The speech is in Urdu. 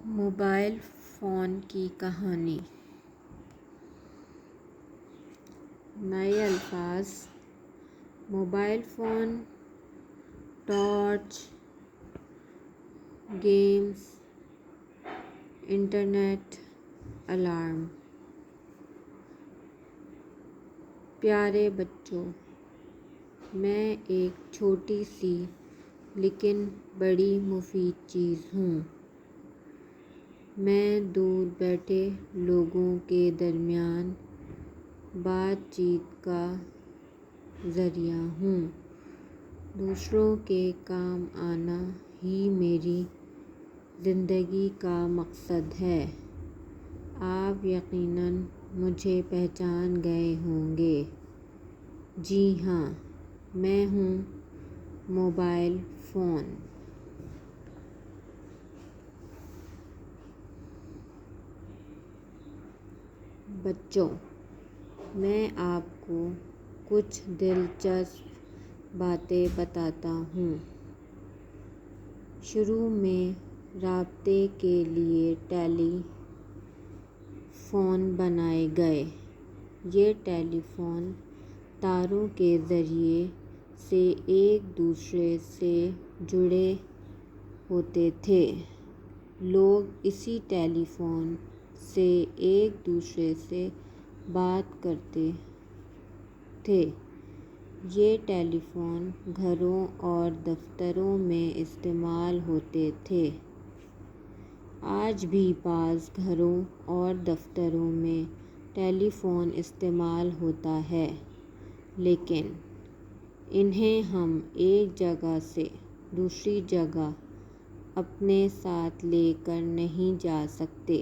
موبائل فون کی کہانی۔ نئے الفاظ: mobile phone, torch, games, internet, alarm. پیارے بچوں، میں ایک چھوٹی سی لیکن بڑی مفید چیز ہوں۔ میں دور بیٹھے لوگوں کے درمیان بات چیت کا ذریعہ ہوں۔ دوسروں کے کام آنا ہی میری زندگی کا مقصد ہے۔ آپ یقیناً مجھے پہچان گئے ہوں گے۔ جی ہاں، میں ہوں موبائل فون۔ بچوں، میں آپ کو کچھ دلچسپ باتیں بتاتا ہوں۔ شروع میں رابطے کے لیے ٹیلی فون بنائے گئے۔ یہ ٹیلی فون تاروں کے ذریعے سے ایک دوسرے سے جڑے ہوتے تھے۔ لوگ اسی ٹیلی فون سے ایک دوسرے سے بات کرتے تھے۔ یہ ٹیلی فون گھروں اور دفتروں میں استعمال ہوتے تھے۔ آج بھی بعض گھروں اور دفتروں میں ٹیلی فون استعمال ہوتا ہے، لیکن انہیں ہم ایک جگہ سے دوسری جگہ اپنے ساتھ لے کر نہیں جا سکتے۔